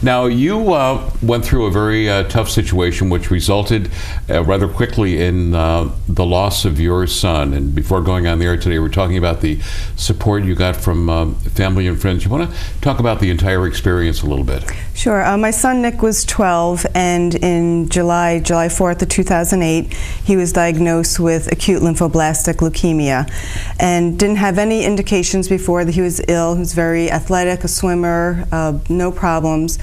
Now, you went through a very tough situation, which resulted rather quickly in the loss of your son. And before going on the air today, we're talking about the support you got from family and friends. You want to talk about the entire experience a little bit? Sure. My son Nick was 12, and in July 4th of 2008, he was diagnosed with acute lymphoblastic leukemia, and didn't have any indications before that he was ill. He was very athletic, a swimmer, no problems.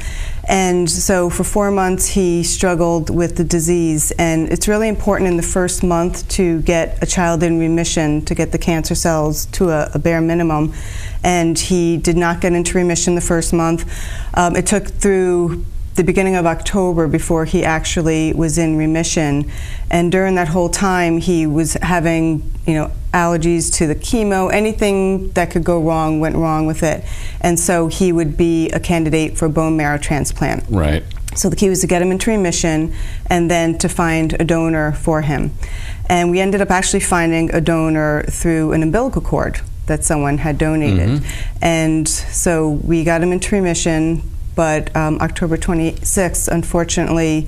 And so for 4 months he struggled with the disease, and it's really important in the first month to get a child in remission, to get the cancer cells to a bare minimum. And he did not get into remission the first month. It took through the beginning of October before he actually was in remission. And during that whole time he was having, allergies to the chemo. Anything that could go wrong went wrong with it. And so he would be a candidate for bone marrow transplant. Right. So the key was to get him into remission and then to find a donor for him. And we ended up actually finding a donor through an umbilical cord that someone had donated. And so we got him into remission, but October 26th, unfortunately,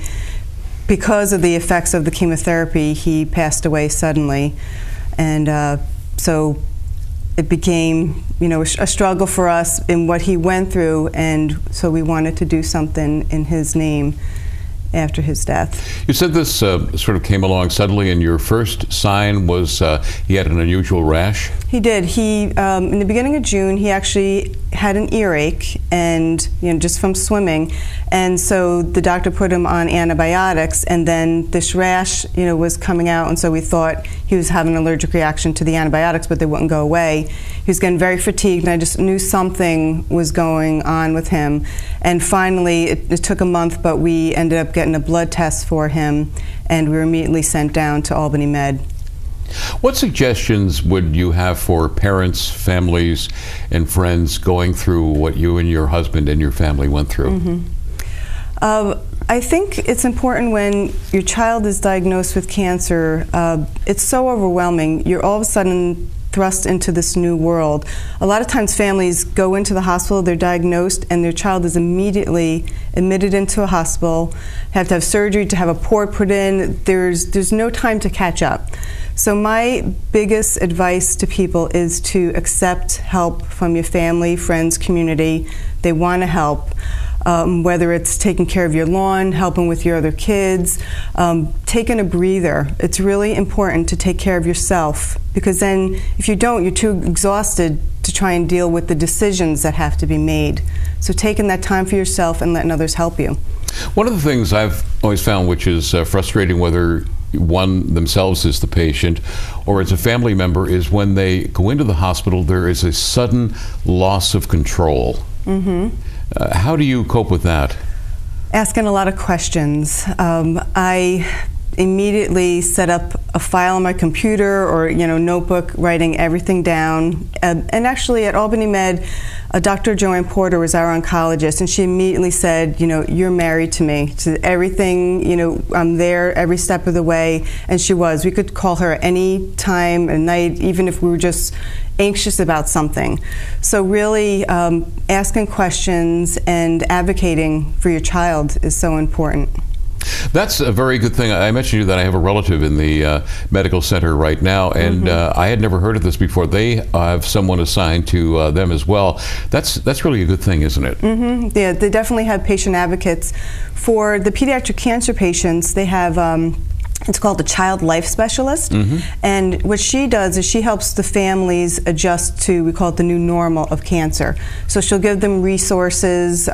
because of the effects of the chemotherapy, he passed away suddenly. And so it became, a struggle for us in what he went through, and so we wanted to do something in his name after his death. You said this sort of came along suddenly, and your first sign was he had an unusual rash? He did. He, in the beginning of June, he actually had an earache, and just from swimming, and so the doctor put him on antibiotics, and then this rash, was coming out, and so we thought he was having an allergic reaction to the antibiotics, but they wouldn't go away. He was getting very fatigued, and I just knew something was going on with him. And finally, it took a month, but we ended up getting a blood test for him, and we were immediately sent down to Albany Med. What suggestions would you have for parents, families, and friends going through what you and your husband and your family went through? I think it's important when your child is diagnosed with cancer, it's so overwhelming. You're all of a sudden thrust into this new world. A lot of times families go into the hospital, they're diagnosed, and their child is immediately admitted into a hospital, have to have surgery, to have a port put in. There's no time to catch up. So my biggest advice to people is to accept help from your family, friends, community. They want to help. Whether it's taking care of your lawn, helping with your other kids, taking a breather. It's really important to take care of yourself, because then if you don't, you're too exhausted to try and deal with the decisions that have to be made. So taking that time for yourself and letting others help you. One of the things I've always found, which is frustrating, whether one themselves is the patient or as a family member, is when they go into the hospital, there is a sudden loss of control. How do you cope with that? Asking a lot of questions. I immediately set up a file on my computer or notebook, writing everything down. And actually at Albany Med, Dr. Joanne Porter was our oncologist, and she immediately said, you're married to me. To everything, I'm there every step of the way. And she was. We could call her any time at night, even if we were just anxious about something. So really asking questions and advocating for your child is so important. That's a very good thing. I mentioned to you that I have a relative in the medical center right now, and I had never heard of this before. They have someone assigned to them as well. That's really a good thing, isn't it? Yeah, they definitely have patient advocates. For the pediatric cancer patients, they have it's called the Child Life Specialist, and what she does is she helps the families adjust to, we call it the new normal of cancer. So she'll give them resources,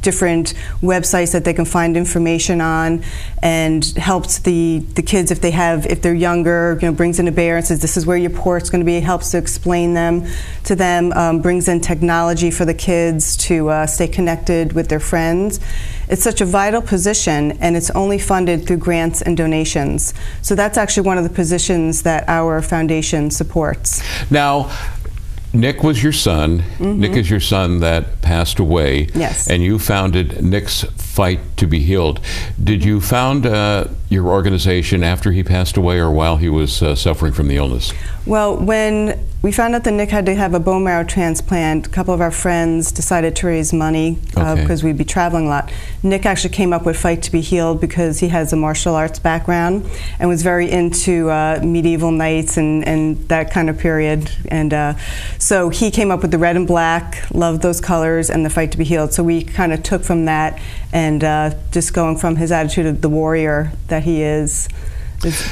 different websites that they can find information on, and helps the kids if they're younger, brings in a bear and says this is where your port's going to be, helps to explain them to them, brings in technology for the kids to stay connected with their friends. It's such a vital position, and it's only funded through grants and donations. So that's actually one of the positions that our foundation supports. Now, Nick was your son. Nick is your son that passed away. Yes. And you founded Nick's Fight to Be Healed. Did you found your organization after he passed away or while he was suffering from the illness? Well, when we found out that Nick had to have a bone marrow transplant. A couple of our friends decided to raise money because we'd be traveling a lot. Nick actually came up with Fight to be Healed because he has a martial arts background and was very into medieval knights and that kind of period. And so he came up with the red and black, loved those colors, and the Fight to be Healed. So we kind of took from that and just going from his attitude of the warrior that he is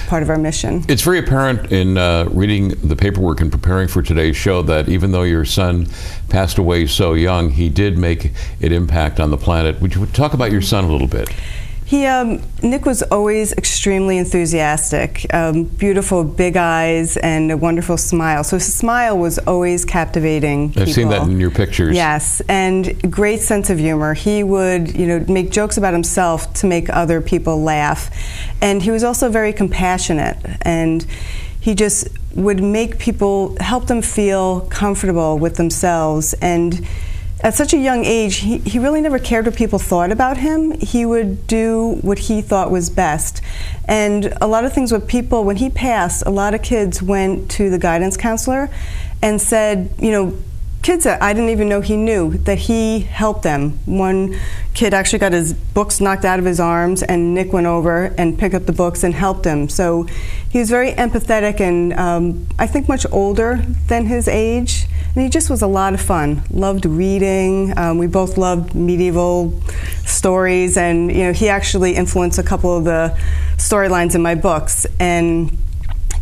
part of our mission. It's very apparent in reading the paperwork and preparing for today's show that even though your son passed away so young, he did make an impact on the planet. Would you talk about your son a little bit? Nick was always extremely enthusiastic, beautiful big eyes and a wonderful smile. So his smile was always captivating people. I've seen that in your pictures. Yes, and great sense of humor. He would, make jokes about himself to make other people laugh. And he was also very compassionate, and he just would make people, help them feel comfortable with themselves. And at such a young age, he really never cared what people thought about him. He would do what he thought was best. And a lot of things with people, when he passed, a lot of kids went to the guidance counselor and said, kids that I didn't even know he knew, that he helped them. One kid actually got his books knocked out of his arms, and Nick went over and picked up the books and helped him. So he was very empathetic and I think much older than his age. And he just was a lot of fun. Loved reading. We both loved medieval stories, and he actually influenced a couple of the storylines in my books. And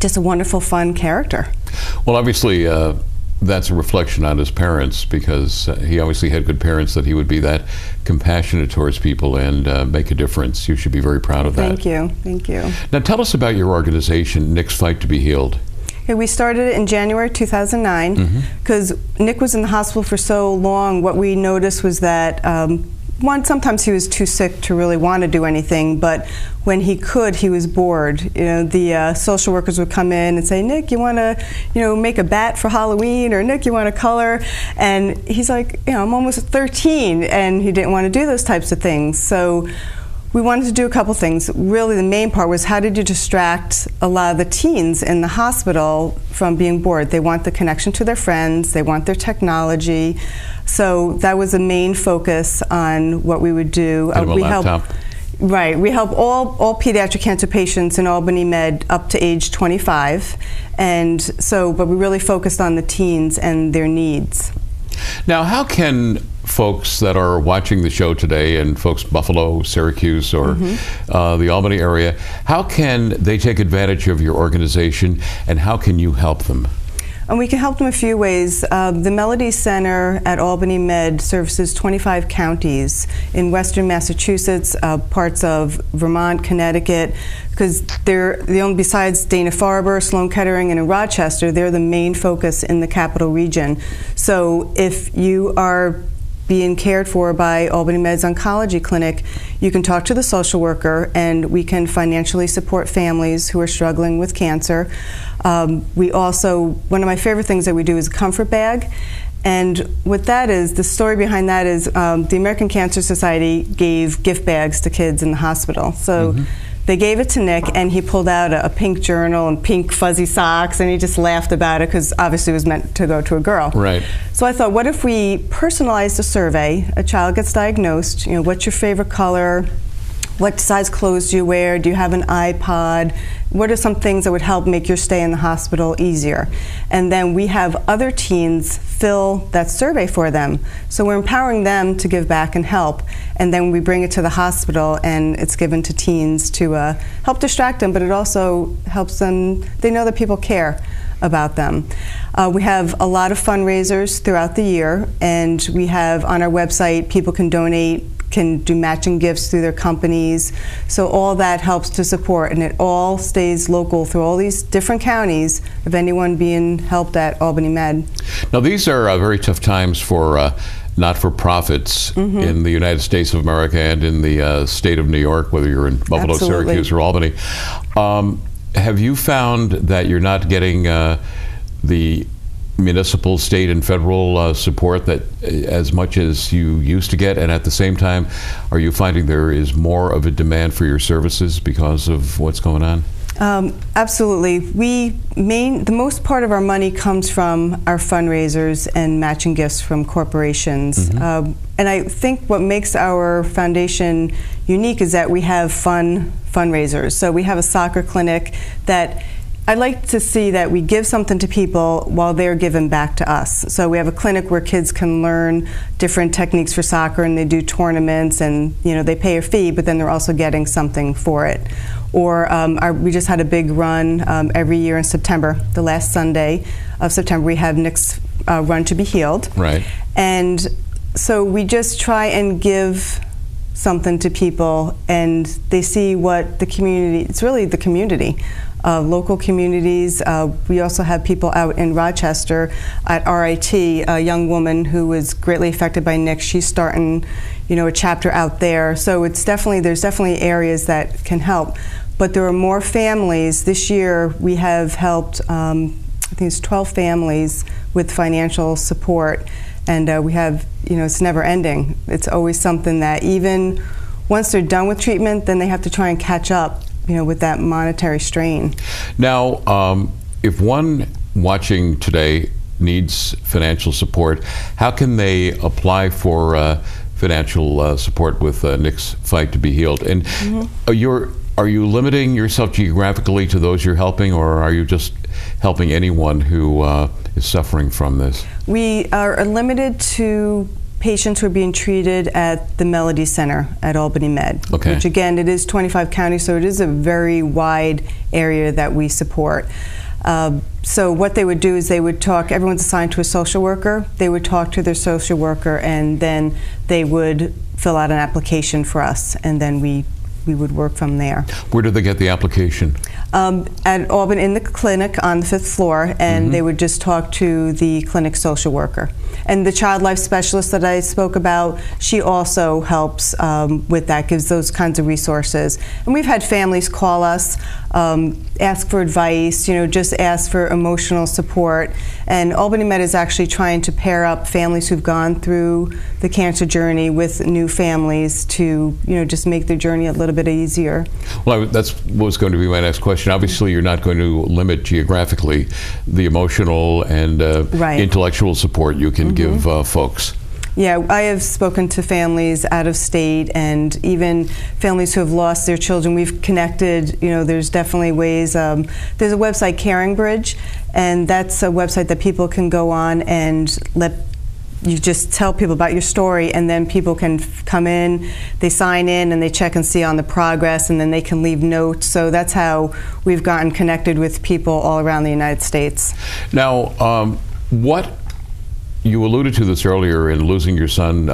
just a wonderful, fun character. Well, obviously, that's a reflection on his parents, because he obviously had good parents, that he would be that compassionate towards people and make a difference. You should be very proud of that. Thank you. Thank you. Now, tell us about your organization, Nick's Fight to be Healed. We started it in January 2009 because Nick was in the hospital for so long. What we noticed was that sometimes he was too sick to really want to do anything, but when he could, he was bored. The social workers would come in and say, "Nick, you want to, make a bat for Halloween?" or "Nick, you want to color?" And he's like, "I'm almost 13," and he didn't want to do those types of things. So we wanted to do a couple things. Really, the main part was, how did you distract a lot of the teens in the hospital from being bored? They want the connection to their friends, they want their technology. So that was the main focus on what we would do. We help all pediatric cancer patients in Albany Med up to age 25. And so, but we really focused on the teens and their needs. Now, how can folks that are watching the show today, and folks Buffalo, Syracuse, or the Albany area, how can they take advantage of your organization, and how can you help them? And we can help them a few ways. The Melody Center at Albany Med services 25 counties in western Massachusetts, parts of Vermont, Connecticut, because they're the only, besides Dana-Farber, Sloan-Kettering, and in Rochester, they're the main focus in the capital region. So if you are being cared for by Albany Med's oncology clinic, you can talk to the social worker, and we can financially support families who are struggling with cancer. We also, one of my favorite things that we do is a comfort bag. And what that is, the story behind that is the American Cancer Society gave gift bags to kids in the hospital. So they gave it to Nick, and he pulled out a pink journal and pink fuzzy socks, and he just laughed about it because obviously it was meant to go to a girl. Right. So I thought, what if we personalized a survey? A child gets diagnosed, what's your favorite color? What size clothes do you wear? Do you have an iPod? What are some things that would help make your stay in the hospital easier? And then we have other teens fill that survey for them. So we're empowering them to give back and help. And then we bring it to the hospital, and it's given to teens to help distract them, but it also helps them, they know that people care about them. We have a lot of fundraisers throughout the year, and we have on our website, people can donate, can do matching gifts through their companies. So all that helps to support, and it all stays local through all these different counties of anyone being helped at Albany Med. Now, these are very tough times for not-for-profits in the United States of America and in the state of New York, whether you're in Buffalo, Syracuse, or Albany. Have you found that you're not getting the municipal, state, and federal support that as much as you used to get, and at the same time, are you finding there is more of a demand for your services because of what's going on? Absolutely. The most part of our money comes from our fundraisers and matching gifts from corporations. And I think what makes our foundation unique is that we have fun fundraisers. So we have a soccer clinic that I like to see that we give something to people while they're giving back to us. So we have a clinic where kids can learn different techniques for soccer, and they do tournaments, and they pay a fee, but then they're also getting something for it. Or we just had a big run every year in September. The last Sunday of September, we have Nick's Run to Be Healed. Right. And so we just try and give something to people, and they see what the community, it's really the community, local communities. We also have people out in Rochester at RIT, a young woman who was greatly affected by Nick. She's starting, a chapter out there. So there's definitely areas that can help. But there are more families. This year we have helped, I think it's 12 families with financial support. And we have, it's never ending. It's always something that even once they're done with treatment, then they have to try and catch up, with that monetary strain. Now, if one watching today needs financial support, how can they apply for financial support with Nick's Fight to Be Healed? And are you limiting yourself geographically to those you're helping, or are you just helping anyone who is suffering from this? We are limited to patients who are being treated at the Melody Center at Albany Med, which again, it is 25 counties, so it is a very wide area that we support. So what they would do is they would talk, everyone's assigned to a social worker, they would talk to their social worker, and then they would fill out an application for us, and then we would work from there. Where do they get the application? At Albany, in the clinic on the 5th floor, and they would just talk to the clinic social worker. And the child life specialist that I spoke about, she also helps with that, gives those kinds of resources. And we've had families call us, ask for advice, just ask for emotional support. And Albany Med is actually trying to pair up families who've gone through the cancer journey with new families to, just make their journey a little bit easier. Well, that's what was going to be my next question. Obviously, you're not going to limit geographically the emotional and intellectual support you can give folks. Yeah, I have spoken to families out of state and even families who have lost their children. We've connected, there's definitely ways. There's a website, Caring Bridge, and that's a website that people can go on and you just tell people about your story, and then people can come in, they sign in, and they check and see on the progress, and then they can leave notes. So that's how we've gotten connected with people all around the United States. Now, you alluded to this earlier in losing your son.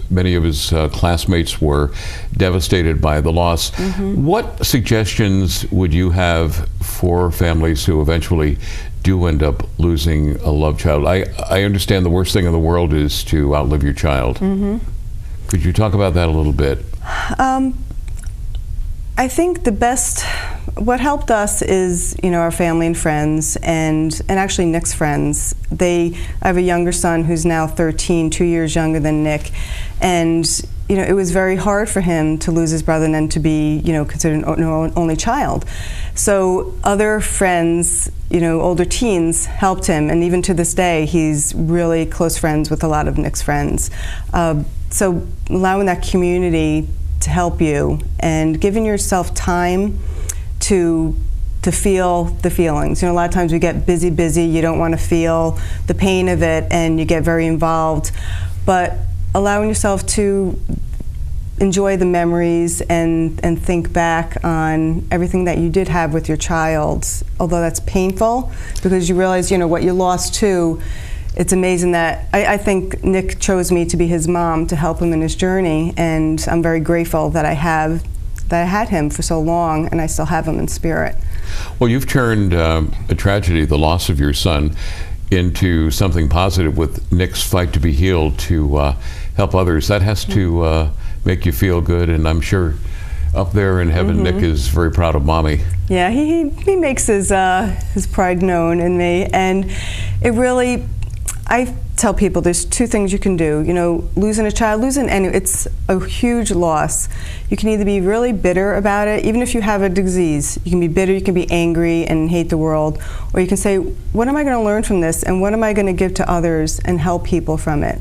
Many of his classmates were devastated by the loss. What suggestions would you have for families who eventually do end up losing a loved child? I understand the worst thing in the world is to outlive your child. Could you talk about that a little bit? I think what helped us is, our family and friends, and actually Nick's friends. I have a younger son who's now 13, 2 years younger than Nick, and it was very hard for him to lose his brother and then to be, considered an only child. So other friends, older teens helped him, and even to this day, he's really close friends with a lot of Nick's friends. So allowing that community to help you and giving yourself time to feel the feelings. A lot of times we get busy, you don't want to feel the pain of it, and you get very involved. But allowing yourself to enjoy the memories and think back on everything that you did have with your child, although that's painful, because you realize, what you lost too. It's amazing that I think Nick chose me to be his mom to help him in his journey, and I'm very grateful that I had him for so long, and I still have him in spirit. Well, you've turned a tragedy, the loss of your son, into something positive with Nick's Fight to Be Healed to help others. That has to make you feel good, and I'm sure up there in heaven, Nick is very proud of Mommy. Yeah, he makes his pride known in me, and it really, I tell people there's two things you can do. You know, losing a child, it's a huge loss. You can either be really bitter about it, even if you have a disease. You can be bitter, you can be angry and hate the world, or you can say, what am I going to learn from this, and what am I going to give to others and help people from it?